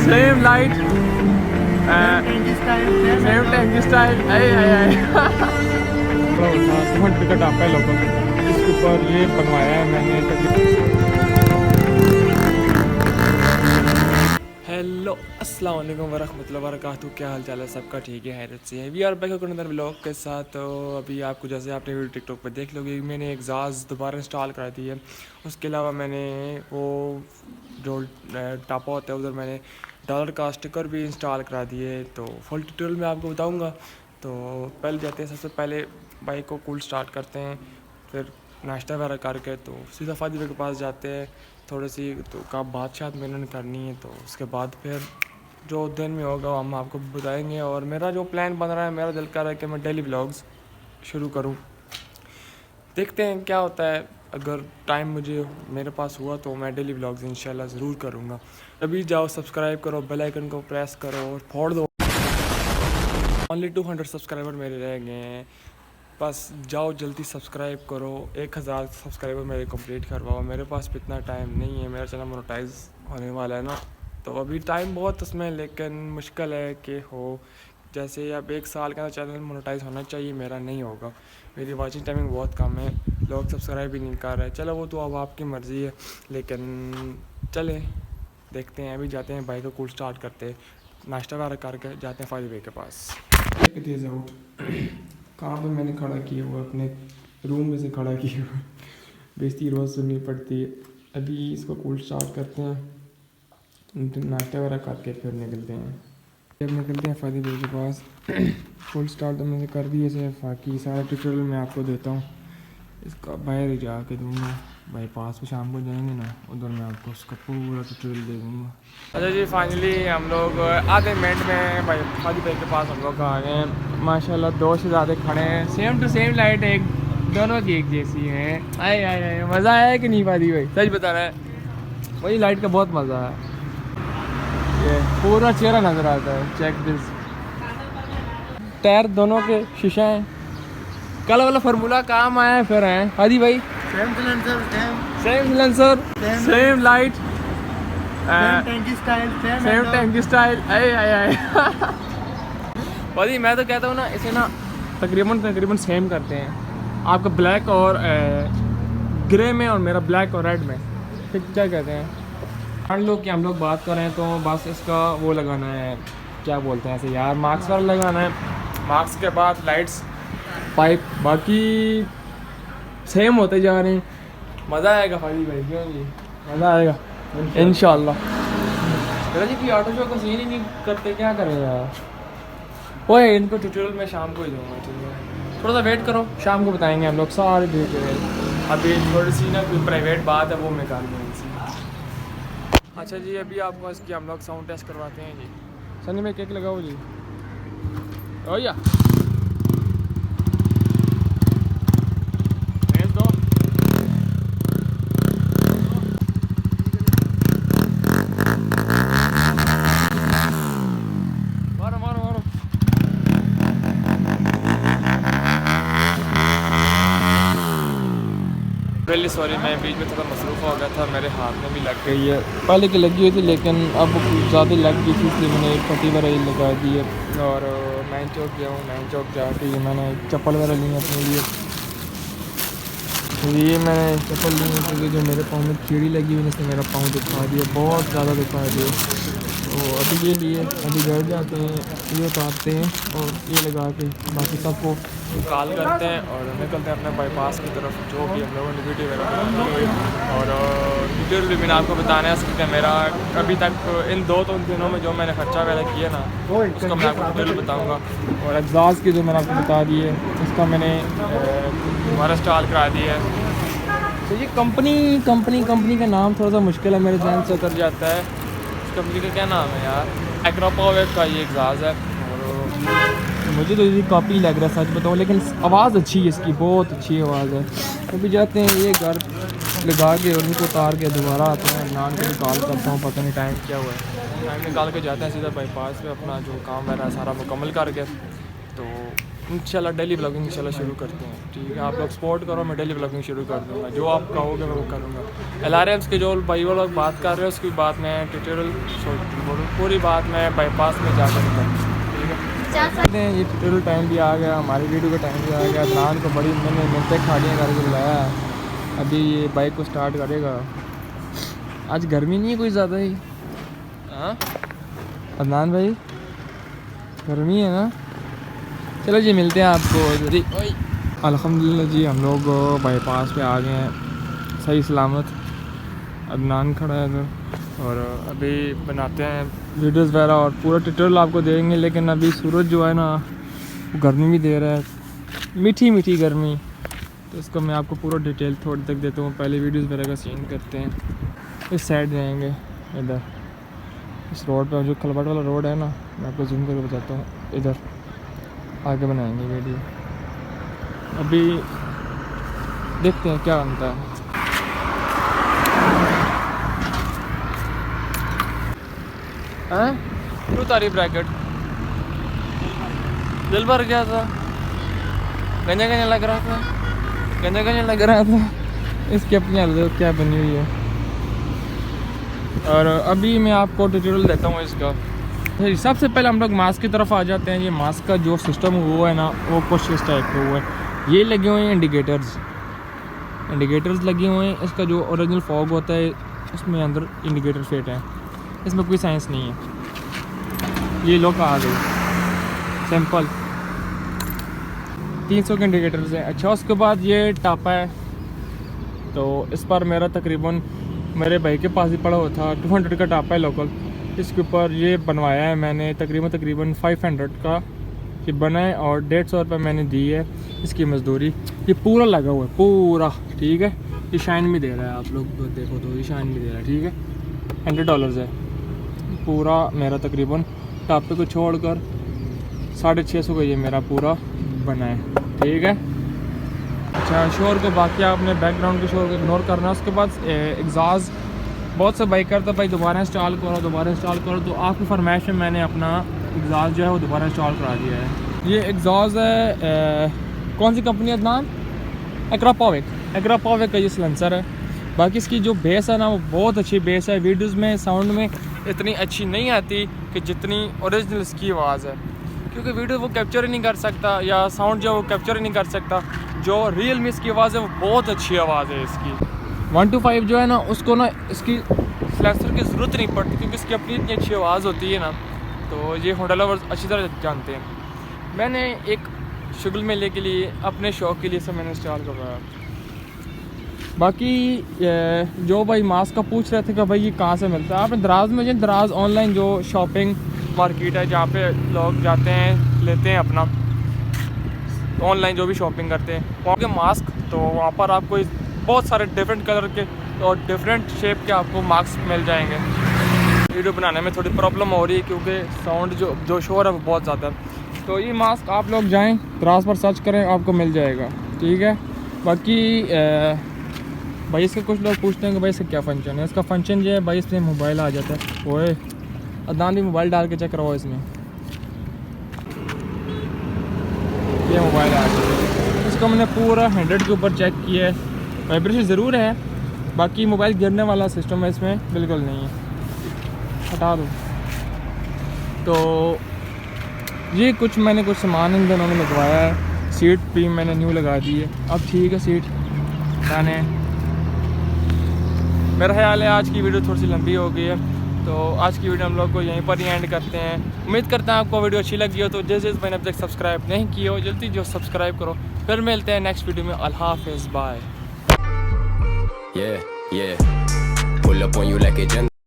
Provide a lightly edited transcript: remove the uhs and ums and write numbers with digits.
Same light same टैंकी style. Ticket आपका है लोगों इसके ऊपर ये बनवाया है मैंने। हेलो अस्सलाम वालेकुम वरहमतुल्लाहि वबरकातुहू। क्या हाल चाल है सबका? ठीक है, हैरत से है। We are back another vlog के साथ। तो अभी आपको जैसे आपने वीडियो टिकटॉक पर देख लोगे, मैंने एग्जाज दोबारा इंस्टॉल करा दी है। उसके अलावा मैंने वो जो टापा होता है उधर मैंने डॉलर का स्टिकर भी इंस्टॉल करा दिए। तो फुल ट्यूटोरियल में आपको बताऊँगा। तो पहले जाते हैं, सबसे पहले बाइक को कूल स्टार्ट करते हैं, फिर नाश्ता वगैरह करके तो सीधा फादी भाई के पास जाते हैं। थोड़ी सी तो का बादशाह मैंने करनी है, तो उसके बाद फिर जो दिन में होगा हम आपको बताएंगे। और मेरा जो प्लान बन रहा है, मेरा दिल कर रहा है कि मैं डेली व्लॉग्स शुरू करूं। देखते हैं क्या होता है। अगर टाइम मुझे मेरे पास हुआ तो मैं डेली व्लॉग्स इंशाल्लाह ज़रूर करूँगा। अभी जाओ, सब्सक्राइब करो, बेल आइकन को प्रेस करो और फोड़ दो। ओनली 200 सब्सक्राइबर मेरे रह गए हैं, बस जाओ जल्दी सब्सक्राइब करो। 1000 सब्सक्राइबर मेरे कंप्लीट करवाओ। मेरे पास इतना टाइम नहीं है, मेरा चैनल मोनेटाइज होने वाला है ना, तो अभी टाइम बहुत उसमें, लेकिन मुश्किल है कि हो। जैसे अब 1 साल का चैनल मोनेटाइज होना चाहिए, मेरा नहीं होगा। मेरी वॉचिंग टाइमिंग बहुत कम है, लोग सब्सक्राइब भी नहीं कर रहे। चलो वो तो अब आपकी मर्ज़ी है, लेकिन चले देखते हैं। अभी जाते हैं, बाइक को कूल स्टार्ट करते हैं, नाश्ता वगैरह करके जाते हैं फाइव वे के पास। आउट कहाँ पे मैंने खड़ा किया हुआ, अपने रूम में से खड़ा किया हुआ। बेइज्जती रोज़ सुननी पड़ती है। अभी इसको कूल स्टार्ट करते हैं, नाश्ता वगैरह करके फिर निकलते हैं। जब निकलते हैं फादी भाई के पास। कूल स्टार्ट तो मैंने कर दिया है, बाकी सारा ट्यूटोरियल मैं आपको देता हूँ। इसका बाहर ही जा के दूँगा, बाईपास पे शाम को जाएंगे ना, उधर मैं आपको उसका पूरा ट्यूटोरियल दे दूँगा। अच्छा जी, फाइनली हम लोग आधे मिनट में भाई फादी भाई के पास हम लोग आ गए हैं। माशाल्लाह 2 से ज़्यादा खड़े हैं, सेम टू सेम लाइट, एक दोनों की एक जैसी हैं। आए आए आए, मज़ा आया कि नहीं फादी भाई? सच बता रहा है, वही लाइट का बहुत मज़ा है। ये पूरा चेहरा नज़र आता है। चेक दिस, टायर दोनों के शीशे हैं। कल वाला फार्मूला काम आया है फिर हैं हादी भाई। Same silencer, same light, same टैंकी स्टाइल। आए आए आए। भाई मैं तो कहता हूँ ना, इसे ना तकरीबन सेम करते हैं। आपका ब्लैक और ग्रे में, और मेरा ब्लैक और रेड में। फिर क्या कहते हैं, मान लो कि हम लोग बात करें तो बस इसका वो लगाना है, क्या बोलते हैं ऐसे यार, मार्क्स वाला लगाना है। मार्क्स के बाद लाइट्स, पाइप, बाकी सेम होते जा रहे हैं। मज़ा आएगा फादी भाई, क्यों नहीं? मज़ा आएगा इंशाल्लाह। मेरा जी कोई ऑटो शो का सीन ही नहीं करते, क्या करें यार। ओए इनको ट्यूटोरियल में शाम को ही दूँगा, ठीक थोड़ा सा वेट करो, शाम को बताएंगे हम लोग सारे डिटेल। अभी थोड़ी सी ना कोई प्राइवेट बात है, वो मैं कर लूँ इनसे। अच्छा जी, अभी आपको इसकी हम लोग साउंड टेस्ट करवाते हैं जी। सनी में केक लगाओ जी। ओ या रियली सॉरी, मैं बीच में थोड़ा मसरूफ़ हो गया था, मेरे हाथ में भी लग गई है। पहले की लगी हुई थी, लेकिन अब ज़्यादा लग गई थी, इसलिए मैंने एक पट्टी वगैरह लगा दी है। और मैन चौक गया हूँ, मैन चौक जाके मैंने चप्पल वगैरह ली है अपने लिए। तो ये मैंने चप्पल ली है क्योंकि जो मेरे पाँव में कीड़ी लगी हुई, जिसने मेरा पाँव दिखा दिया, बहुत ज़्यादा दिखा दिया। तो अभी ये लिए, अभी घर जाते हैं, ये उतारते हैं और ये लगा के बाकी सबको कॉल करते हैं और निकलते हैं अपने बाईपास की तरफ, जो भी हम लोगों ने वीडियो वगैरह। और डिटेल भी मैंने आपको बताना है सकते हैं। मेरा अभी तक इन 2 दिनों में जो मैंने खर्चा वगैरह किया ना, उसका मैं आपको डिटेल बताऊँगा। और एग्जाज की जो मैंने आपको बता दी है, उसका मैंने हमारा इंस्टॉल करा दिया है। तो ये कंपनी का नाम थोड़ा सा मुश्किल है, मेरे ध्यान से उतर जाता है। इस कंपनी का क्या नाम है यार? एग्रोपावेक का ये एग्जाज है। और मुझे तो ये कॉपी लग रहा है, सच बताऊँ, लेकिन आवाज़ अच्छी है इसकी, बहुत अच्छी आवाज़ है। अभी जाते हैं, ये घर लगा के और उनको उतार के दोबारा आते हैं। नान को निकाल करता हूँ, पता नहीं टाइम क्या हुआ है। टाइम निकाल के जाते हैं सीधा बाईपास पे, अपना जो काम वगैरह सारा मुकम्मल करके। तो इंशाल्लाह डेली ब्लॉगिंग इंशाल्लाह शुरू करते हैं, ठीक है। आप लोग सपोर्ट करो, मैं डेली ब्लॉगिंग शुरू कर दूँगा, जो आप कहोगे मैं वो करूँगा। LRMs के जो भाई वो लोग बात कर रहे हैं उसकी बात मैं ट्यूटोरियल पूरी बात मैं बाईपास में जाकर करूँगा, ठीक है। ये ट्यूटोरियल टाइम भी आ गया, हमारी वीडियो का टाइम भी आ गया। अदनान को बड़ी मैंने मिनटें खाड़ियाँ करके बुलाया, अभी ये बाइक को स्टार्ट करेगा। आज गर्मी नहीं है कोई ज़्यादा ही, हाँ अदनान भाई, गर्मी है ना। चलो जी मिलते हैं आपको जी। अल्हम्दुलिल्लाह जी हम लोग बाईपास पे आ गए हैं सही सलामत। अदनान खड़ा है इधर और अभी बनाते हैं वीडियोस वगैरह और पूरा ट्यूटोरियल आपको देंगे। लेकिन अभी सूरज जो है ना वो गर्मी भी दे रहा है, मीठी मीठी गर्मी, तो इसको मैं आपको पूरा डिटेल थोड़ी तक देता हूँ। पहले वीडियोस वगैरह का सीन करते हैं, इस साइड जाएंगे, इधर इस रोड पर जो खलबट वाला रोड है ना, मैं आपको जूम करके बताता हूँ, इधर आगे बनाएंगे वीडियो। अभी देखते हैं क्या बनता है। हैं क्यों तारीफ ब्रैकेट दिल भर गया था, गंजा गंजा लग रहा था, गंजा गंजा लग रहा था। इसकी अपनी हालत क्या बनी हुई है। और अभी मैं आपको ट्यूटोरियल देता हूँ इसका। सबसे पहले हम लोग मास्क की तरफ आ जाते हैं। ये मास्क का जो सिस्टम वो है ना वो कुछ इस टाइप का हुआ है। ये लगे हुए हैं इंडिकेटर्स लगे हुए हैं। इसका जो ओरिजिनल फॉग होता है उसमें अंदर इंडिकेटर फिट है, इसमें कोई साइंस नहीं है। ये लोग आ गए सिंपल 300 के इंडिकेटर्स हैं। अच्छा उसके बाद ये टापा है, तो इस पर मेरा तकरीबन मेरे भाई के पास ही पड़ा हुआ था, 200 का टापा है लोकल। इसके ऊपर ये बनवाया है मैंने तकरीबन 500 का ये बना है और 150 रुपये मैंने दी है इसकी मज़दूरी। ये पूरा लगा हुआ है पूरा, ठीक है। ये शाइन भी दे रहा है, आप लोग देखो तो ये शाइन भी दे रहा है, ठीक है। $100 है पूरा मेरा, तकरीबन टापे को छोड़कर 650 का ये मेरा पूरा बना है, ठीक है। अच्छा शोर को बाकी आपने बैकग्राउंड के शोर को इग्नोर करना है। उसके बाद एग्जॉस्ट बहुत से बाइक करता भाई दोबारा इंस्टॉल करो, तो आपकी फरमाइश में मैंने अपना एग्जॉस्ट जो है वो दोबारा इंस्टॉल करा दिया है। ये एग्जॉस्ट है कौन सी कंपनी है नाम, एक्रापोविक का ये सिलेंसर है। बाकी इसकी जो बेस है ना वो बहुत अच्छी बेस है। वीडियोस में साउंड में इतनी अच्छी नहीं आती कि जितनी ओरिजिनल इसकी आवाज़ है, क्योंकि वीडियो वो कैप्चर ही नहीं कर सकता या साउंड जो वो कैप्चर ही नहीं कर सकता। जो रियल में इसकी आवाज़ है वो बहुत अच्छी आवाज़ है इसकी। 125 जो है ना उसको ना इसकी सिलेंसर की ज़रूरत नहीं पड़ती, क्योंकि इसकी अपनी इतनी अच्छी आवाज़ होती है ना, तो ये होंडा लवर्स अच्छी तरह जानते हैं। मैंने एक शुगल मेले के लिए अपने शौक़ के लिए सब मैंने इंस्टॉल करवाया। बाकी जो भाई मास्क का पूछ रहे थे कि भाई ये कहाँ से मिलता है, आपने दराज में दराज ऑनलाइन जो शॉपिंग मार्केट है जहाँ पे लोग जाते हैं लेते हैं अपना ऑनलाइन जो भी शॉपिंग करते हैं वहाँ के मास्क, तो वहाँ पर आपको बहुत सारे डिफरेंट कलर के और डिफरेंट शेप के आपको मास्क मिल जाएंगे। वीडियो बनाने में थोड़ी प्रॉब्लम हो रही है क्योंकि साउंड जो शोर है वो बहुत ज़्यादा है। तो ये मास्क आप लोग जाएं दराज पर सर्च करें, आपको मिल जाएगा, ठीक है। बाकी भाई इसके कुछ लोग पूछते हैं कि भाई इसका क्या फंक्शन है। इसका फंक्शन जो है भाई इसमें मोबाइल आ जाता है। ओए अदनान भी मोबाइल डाल के चेक करवाओ, इसमें ये मोबाइल आ जाता है। इसको मैंने पूरा 100 के ऊपर चेक किया है, वाइब्रेशन ज़रूर है, बाकी मोबाइल गिरने वाला सिस्टम है इसमें बिल्कुल नहीं है, हटा दो। तो ये मैंने कुछ सामान इन दोनों में लगवाया है। सीट भी मैंने न्यू लगा दी है, अब ठीक है सीट मैंने। मेरा ख्याल है आज की वीडियो थोड़ी सी लंबी हो गई है, तो आज की वीडियो हम लोग को यहीं पर ही एंड करते हैं। उम्मीद करते हैं आपको वीडियो अच्छी लगी हो, तो जिस मैंने अब तक सब्सक्राइब नहीं किया हो जल्दी जो सब्सक्राइब करो। फिर मिलते हैं नेक्स्ट वीडियो में। अल्लाह हाफिज़, bye. Yeah, pull up on you like agenda.